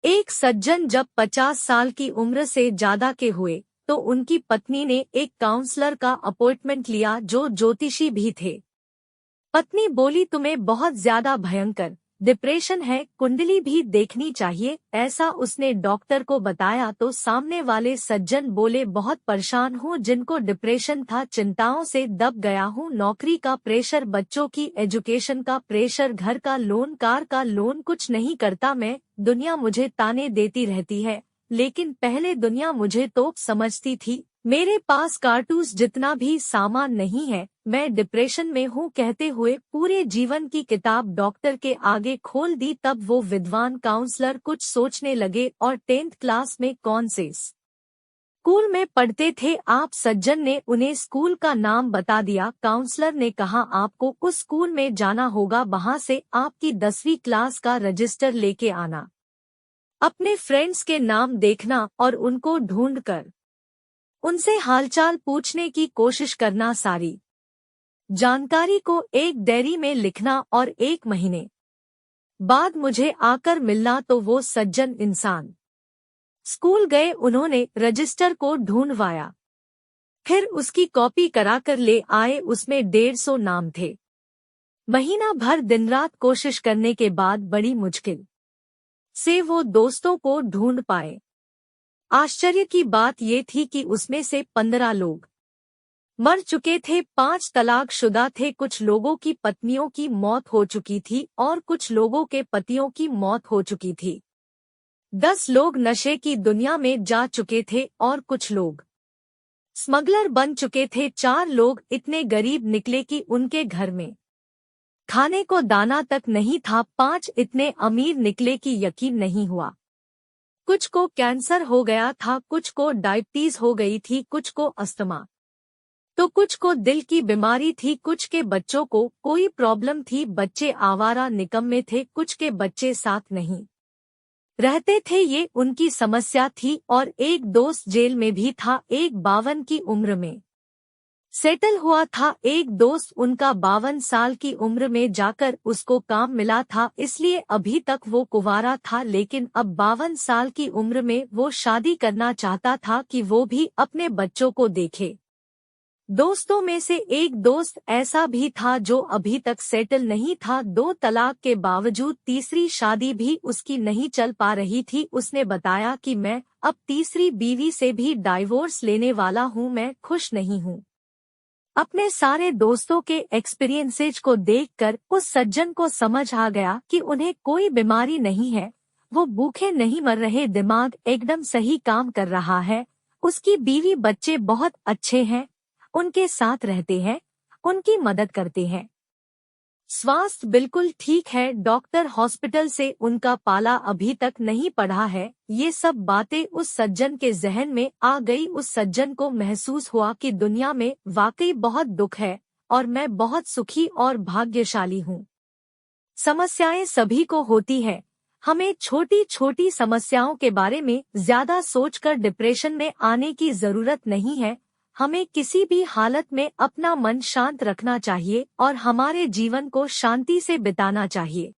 एक सज्जन जब 50 साल की उम्र से ज्यादा के हुए तो उनकी पत्नी ने एक काउंसलर का अपॉइंटमेंट लिया जो ज्योतिषी भी थे। पत्नी बोली, तुम्हें बहुत ज्यादा भयंकर डिप्रेशन है, कुंडली भी देखनी चाहिए, ऐसा उसने डॉक्टर को बताया। तो सामने वाले सज्जन बोले, बहुत परेशान हूँ, जिनको डिप्रेशन था, चिंताओं से दब गया हूँ, नौकरी का प्रेशर, बच्चों की एजुकेशन का प्रेशर, घर का लोन, कार का लोन, कुछ नहीं करता मैं, दुनिया मुझे ताने देती रहती है, लेकिन पहले दुनिया मुझे तोप समझती थी, मेरे पास कारतूस जितना भी सामान नहीं है, मैं डिप्रेशन में हूँ। कहते हुए पूरे जीवन की किताब डॉक्टर के आगे खोल दी। तब वो विद्वान काउंसलर कुछ सोचने लगे और 10th क्लास में कौन से स्कूल में पढ़ते थे आप? सज्जन ने उन्हें स्कूल का नाम बता दिया। काउंसलर ने कहा, आपको उस स्कूल में जाना होगा, वहाँ से आपकी 10वीं क्लास का रजिस्टर लेके आना, अपने फ्रेंड्स के नाम देखना और उनको ढूंढकर उनसे हालचाल पूछने की कोशिश करना, सारी जानकारी को एक डायरी में लिखना और 1 महीने बाद मुझे आकर मिलना। तो वो सज्जन इंसान स्कूल गए, उन्होंने रजिस्टर को ढूंढवाया, फिर उसकी कॉपी कराकर ले आए, उसमें 150 नाम थे। महीना भर दिन रात कोशिश करने के बाद बड़ी मुश्किल से वो दोस्तों को ढूंढ पाए। आश्चर्य की बात ये थी कि उसमें से 15 लोग मर चुके थे, 5 तलाकशुदा थे, कुछ लोगों की पत्नियों की मौत हो चुकी थी और कुछ लोगों के पतियों की मौत हो चुकी थी। 10 लोग नशे की दुनिया में जा चुके थे और कुछ लोग स्मगलर बन चुके थे। 4 लोग इतने गरीब निकले कि उनके घर में खाने को दाना तक नहीं था। 5 इतने अमीर निकले कि यकीन नहीं हुआ। कुछ को कैंसर हो गया था, कुछ को डायबिटीज हो गई थी, कुछ को अस्थमा, तो कुछ को दिल की बीमारी थी, कुछ के बच्चों को कोई प्रॉब्लम थी, बच्चे आवारा निकम्मे थे, कुछ के बच्चे साथ नहीं रहते थे, ये उनकी समस्या थी। और एक दोस्त जेल में भी था, एक 52 की उम्र में सेटल हुआ था। एक दोस्त उनका 52 साल की उम्र में जाकर उसको काम मिला था, इसलिए अभी तक वो कुंवारा था, लेकिन अब 52 साल की उम्र में वो शादी करना चाहता था कि वो भी अपने बच्चों को देखे। दोस्तों में से एक दोस्त ऐसा भी था जो अभी तक सेटल नहीं था, 2 तलाक के बावजूद तीसरी शादी भी उसकी नहीं चल पा रही थी। उसने बताया कि मैं अब तीसरी बीवी से भी डाइवोर्स लेने वाला हूँ, मैं खुश नहीं हूँ। अपने सारे दोस्तों के एक्सपीरियंसेज को देखकर उस सज्जन को समझ आ गया कि उन्हें कोई बीमारी नहीं है, वो भूखे नहीं मर रहे, दिमाग एकदम सही काम कर रहा है, उसकी बीवी बच्चे बहुत अच्छे हैं, उनके साथ रहते हैं, उनकी मदद करते हैं, स्वास्थ्य बिल्कुल ठीक है, डॉक्टर हॉस्पिटल से उनका पाला अभी तक नहीं पड़ा है। ये सब बातें उस सज्जन के जहन में आ गई। उस सज्जन को महसूस हुआ कि दुनिया में वाकई बहुत दुख है और मैं बहुत सुखी और भाग्यशाली हूँ। समस्याएं सभी को होती है, हमें छोटी छोटी समस्याओं के बारे में ज्यादा सोचकर डिप्रेशन में आने की जरूरत नहीं है। हमें किसी भी हालत में अपना मन शांत रखना चाहिए और हमारे जीवन को शांति से बिताना चाहिए।